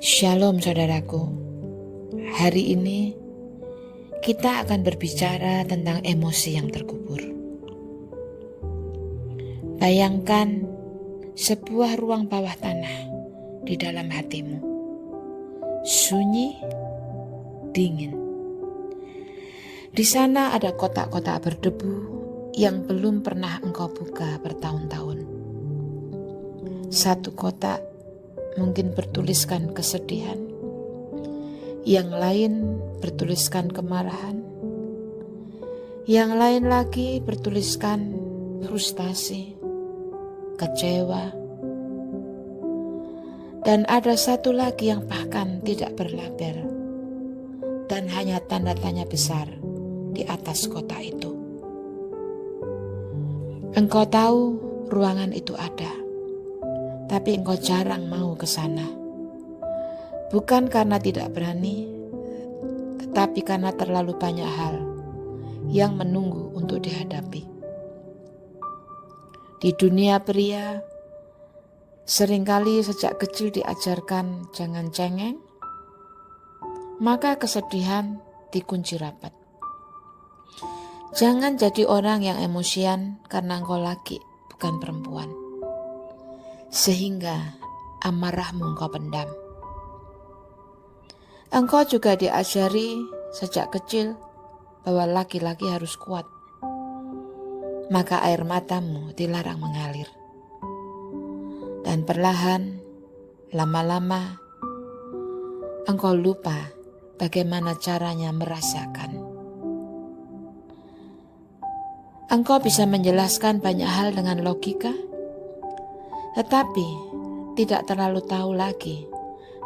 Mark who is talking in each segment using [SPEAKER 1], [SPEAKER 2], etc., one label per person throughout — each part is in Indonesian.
[SPEAKER 1] Shalom saudaraku. Hari ini kita akan berbicara tentang emosi yang terkubur. Bayangkan sebuah ruang bawah tanah di dalam hatimu. Sunyi, dingin. Di sana ada kotak-kotak berdebu yang belum pernah engkau buka bertahun-tahun. Satu kotak mungkin bertuliskan kesedihan, yang lain bertuliskan kemarahan, yang lain lagi bertuliskan frustasi, kecewa, dan ada satu lagi yang bahkan tidak berlabel dan hanya tanda tanya besar di atas kotak itu. Engkau tahu ruangan itu ada, tapi engkau jarang mau ke sana. Bukan karena tidak berani, tetapi karena terlalu banyak hal yang menunggu untuk dihadapi. Di dunia pria, seringkali sejak kecil diajarkan jangan cengeng, maka kesedihan dikunci rapat. Jangan jadi orang yang emosian karena engkau laki, bukan perempuan. Sehingga amarahmu engkau pendam. Engkau juga diajari sejak kecil bahwa laki-laki harus kuat. Maka air matamu dilarang mengalir. Dan perlahan, lama-lama, engkau lupa bagaimana caranya merasakan. Engkau bisa menjelaskan banyak hal dengan logika, tetapi tidak terlalu tahu lagi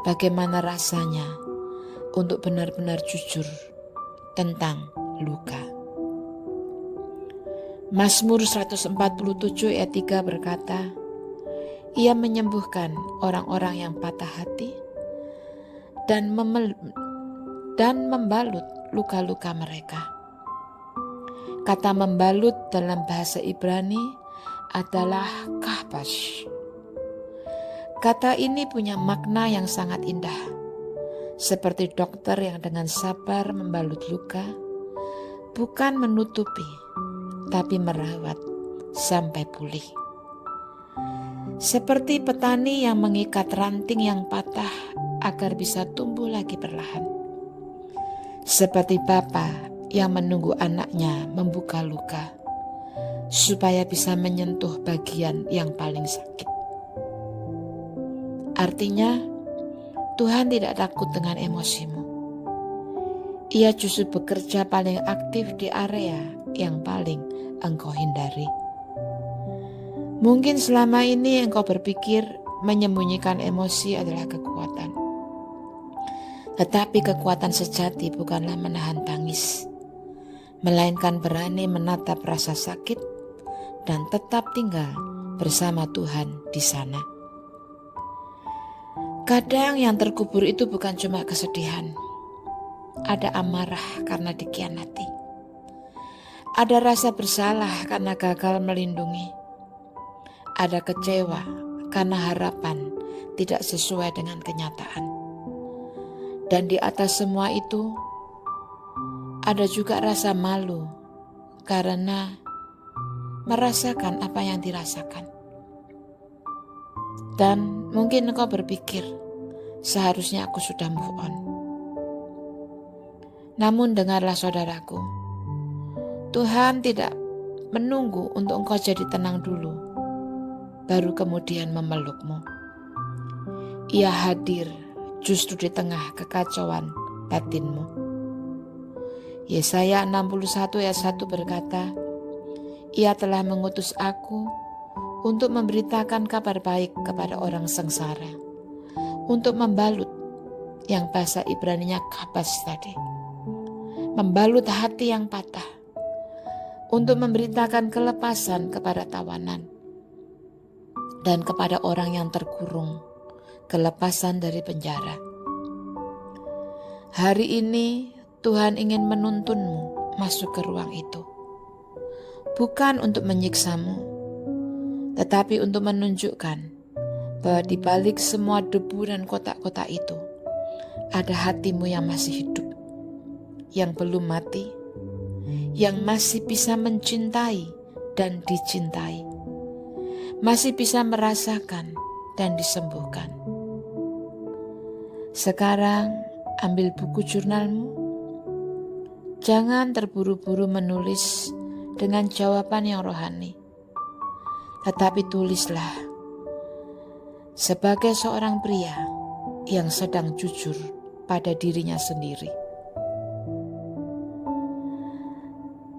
[SPEAKER 1] bagaimana rasanya untuk benar-benar jujur tentang luka. Mazmur 147 ayat 3 berkata, Ia menyembuhkan orang-orang yang patah hati dan membalut luka-luka mereka. Kata membalut dalam bahasa Ibrani adalah kahbash. Kata ini punya makna yang sangat indah, seperti dokter yang dengan sabar membalut luka, bukan menutupi, tapi merawat sampai pulih. Seperti petani yang mengikat ranting yang patah agar bisa tumbuh lagi perlahan. Seperti bapa yang menunggu anaknya membuka luka, supaya bisa menyentuh bagian yang paling sakit. Artinya, Tuhan tidak takut dengan emosimu. Ia justru bekerja paling aktif di area yang paling engkau hindari. Mungkin selama ini engkau berpikir menyembunyikan emosi adalah kekuatan. Tetapi kekuatan sejati bukanlah menahan tangis, melainkan berani menatap rasa sakit dan tetap tinggal bersama Tuhan di sana. Kadang yang terkubur itu bukan cuma kesedihan. Ada amarah karena dikhianati. Ada rasa bersalah karena gagal melindungi. Ada kecewa karena harapan tidak sesuai dengan kenyataan. Dan di atas semua itu, ada juga rasa malu karena merasakan apa yang dirasakan. Dan mungkin engkau berpikir, seharusnya aku sudah move on. Namun dengarlah saudaraku, Tuhan tidak menunggu untuk engkau jadi tenang dulu, baru kemudian memelukmu. Ia hadir justru di tengah kekacauan batinmu. Yesaya 61 ayat 1 berkata, Ia telah mengutus aku untuk memberitakan kabar baik kepada orang sengsara, untuk membalut, yang bahasa Ibraninya kabas tadi, membalut hati yang patah, untuk memberitakan kelepasan kepada tawanan, dan kepada orang yang terkurung, kelepasan dari penjara. Hari ini Tuhan ingin menuntunmu masuk ke ruang itu, bukan untuk menyiksamu, tetapi untuk menunjukkan bahwa di balik semua debu dan kotak-kotak itu ada hatimu yang masih hidup, yang belum mati, yang masih bisa mencintai dan dicintai, masih bisa merasakan dan disembuhkan. Sekarang ambil buku jurnalmu, jangan terburu-buru menulis dengan jawaban yang rohani, tetapi tulislah sebagai seorang pria yang sedang jujur pada dirinya sendiri.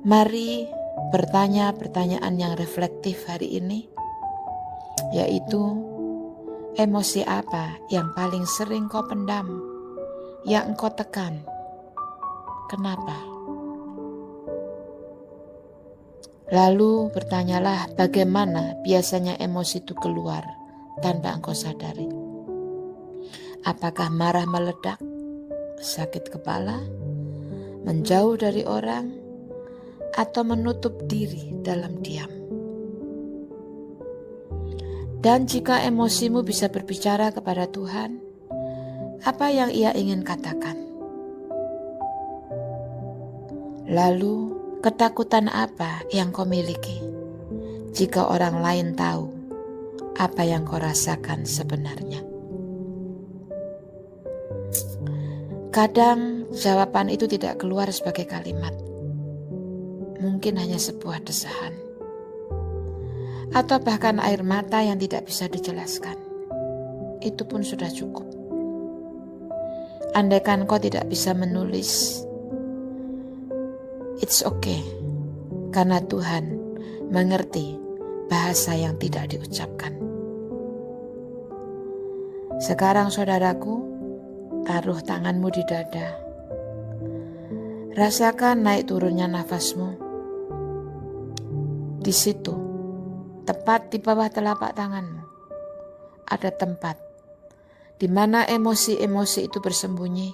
[SPEAKER 1] Mari bertanya pertanyaan yang reflektif hari ini, yaitu emosi apa yang paling sering kau pendam, yang engkau tekan? Kenapa? Lalu bertanyalah bagaimana biasanya emosi itu keluar tanpa engkau sadari. Apakah marah meledak, sakit kepala, menjauh dari orang, atau menutup diri dalam diam? Dan jika emosimu bisa berbicara kepada Tuhan, apa yang Ia ingin katakan? Lalu, ketakutan apa yang kau miliki jika orang lain tahu apa yang kau rasakan sebenarnya? Kadang jawaban itu tidak keluar sebagai kalimat, mungkin hanya sebuah desahan, atau bahkan air mata yang tidak bisa dijelaskan. Itu pun sudah cukup. Andaikan kau tidak bisa menulis, it's okay, karena Tuhan mengerti bahasa yang tidak diucapkan. Sekarang saudaraku, taruh tanganmu di dada. Rasakan naik turunnya nafasmu. Di situ, tepat di bawah telapak tanganmu, ada tempat di mana emosi-emosi itu bersembunyi,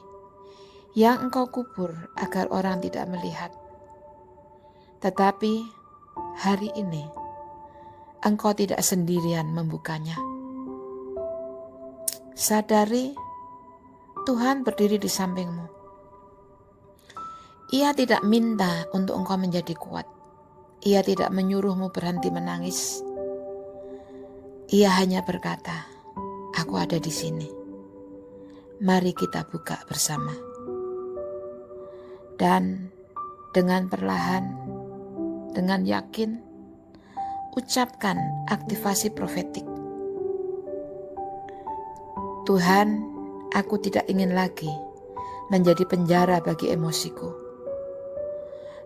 [SPEAKER 1] yang engkau kubur agar orang tidak melihat. Tetapi hari ini, engkau tidak sendirian membukanya. Sadari, Tuhan berdiri di sampingmu. Ia tidak minta untuk engkau menjadi kuat. Ia tidak menyuruhmu berhenti menangis. Ia hanya berkata, "Aku ada di sini. Mari kita buka bersama." Dan dengan perlahan, dengan yakin, ucapkan aktivasi profetik. Tuhan, aku tidak ingin lagi menjadi penjara bagi emosiku.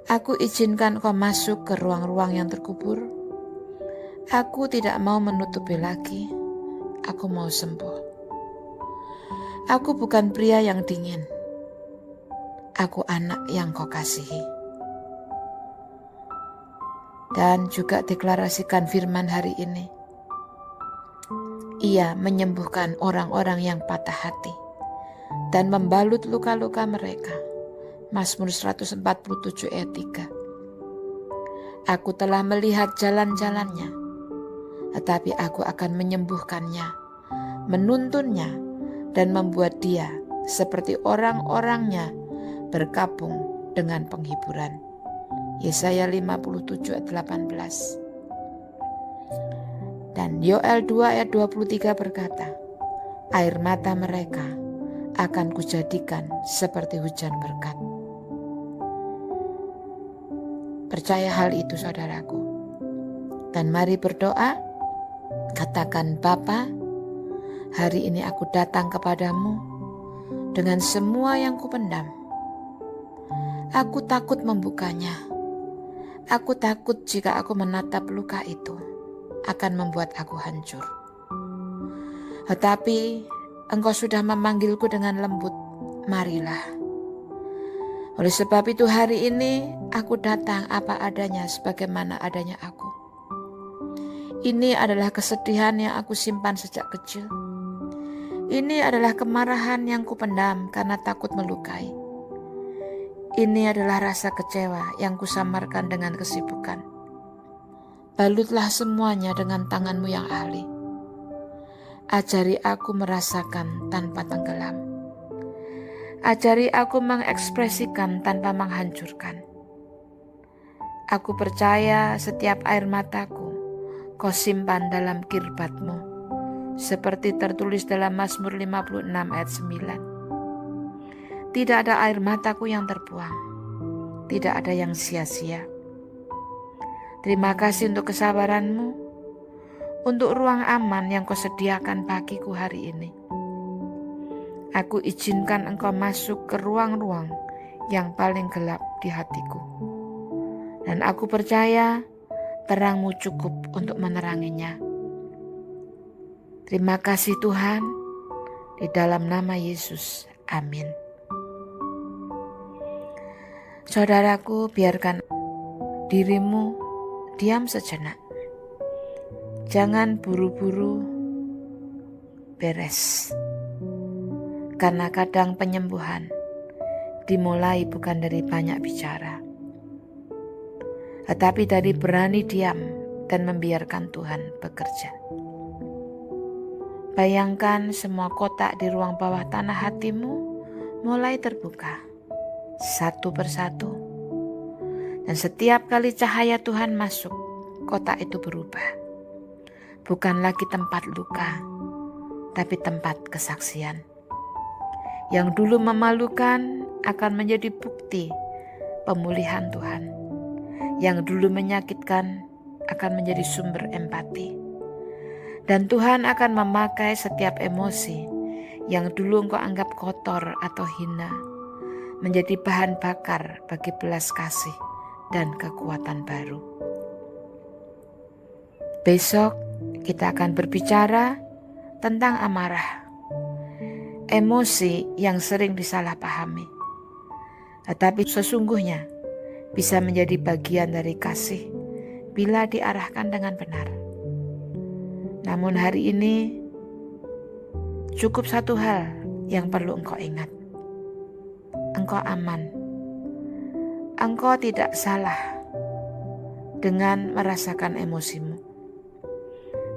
[SPEAKER 1] Aku izinkan kau masuk ke ruang-ruang yang terkubur. Aku tidak mau menutupi lagi. Aku mau sembuh. Aku bukan pria yang dingin. Aku anak yang kau kasihi. Dan juga deklarasikan firman hari ini. Ia menyembuhkan orang-orang yang patah hati dan membalut luka-luka mereka. Mazmur 147 ayat 3. Aku telah melihat jalan-jalannya, tetapi aku akan menyembuhkannya, menuntunnya, dan membuat dia seperti orang-orangnya berkabung dengan penghiburan. Yesaya 57 ayat 18. Dan Yoel 2 ayat 23 berkata, air mata mereka akan kujadikan seperti hujan berkat. Percaya hal itu saudaraku. Dan mari berdoa, katakan, Bapa, hari ini aku datang kepadamu dengan semua yang kupendam. Aku takut membukanya. Aku takut jika aku menatap luka itu akan membuat aku hancur. Tetapi Engkau sudah memanggilku dengan lembut, marilah. Oleh sebab itu hari ini aku datang apa adanya sebagaimana adanya aku. Ini adalah kesedihan yang aku simpan sejak kecil. Ini adalah kemarahan yang kupendam karena takut melukai. Ini adalah rasa kecewa yang kusamarkan dengan kesibukan. Balutlah semuanya dengan tanganmu yang ahli. Ajari aku merasakan tanpa tenggelam. Ajari aku mengekspresikan tanpa menghancurkan. Aku percaya setiap air mataku Kau simpan dalam kirbat-Mu, seperti tertulis dalam Mazmur 56 ayat 9. Tidak ada air mataku yang terbuang, tidak ada yang sia-sia. Terima kasih untuk kesabaran-Mu, untuk ruang aman yang Kau sediakan bagiku hari ini. Aku izinkan Engkau masuk ke ruang-ruang yang paling gelap di hatiku. Dan aku percaya terang-Mu cukup untuk meneranginya. Terima kasih Tuhan, di dalam nama Yesus. Amin. Saudaraku, biarkan dirimu diam sejenak. Jangan buru-buru beres. Karena kadang penyembuhan dimulai bukan dari banyak bicara, tetapi dari berani diam dan membiarkan Tuhan bekerja. Bayangkan semua kotak di ruang bawah tanah hatimu mulai terbuka satu persatu. Dan setiap kali cahaya Tuhan masuk, kotak itu berubah. Bukan lagi tempat luka, tapi tempat kesaksian. Yang dulu memalukan akan menjadi bukti pemulihan Tuhan. Yang dulu menyakitkan akan menjadi sumber empati. Dan Tuhan akan memakai setiap emosi yang dulu engkau anggap kotor atau hina, menjadi bahan bakar bagi belas kasih dan kekuatan baru. Besok kita akan berbicara tentang amarah, emosi yang sering disalahpahami, tetapi sesungguhnya bisa menjadi bagian dari kasih bila diarahkan dengan benar. Namun hari ini cukup satu hal yang perlu engkau ingat. Engkau aman. Engkau tidak salah dengan merasakan emosimu.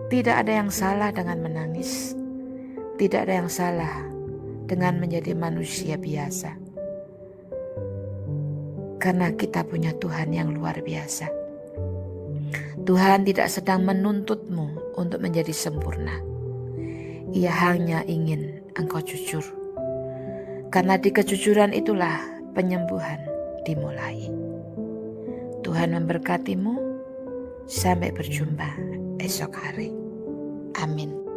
[SPEAKER 1] Tidak ada yang salah dengan menangis. Tidak ada yang salah dengan menjadi manusia biasa. Karena kita punya Tuhan yang luar biasa. Tuhan tidak sedang menuntutmu untuk menjadi sempurna. Ia hanya ingin engkau jujur. Karena di kejujuran itulah penyembuhan dimulai. Tuhan memberkatimu. Sampai berjumpa esok hari. Amin.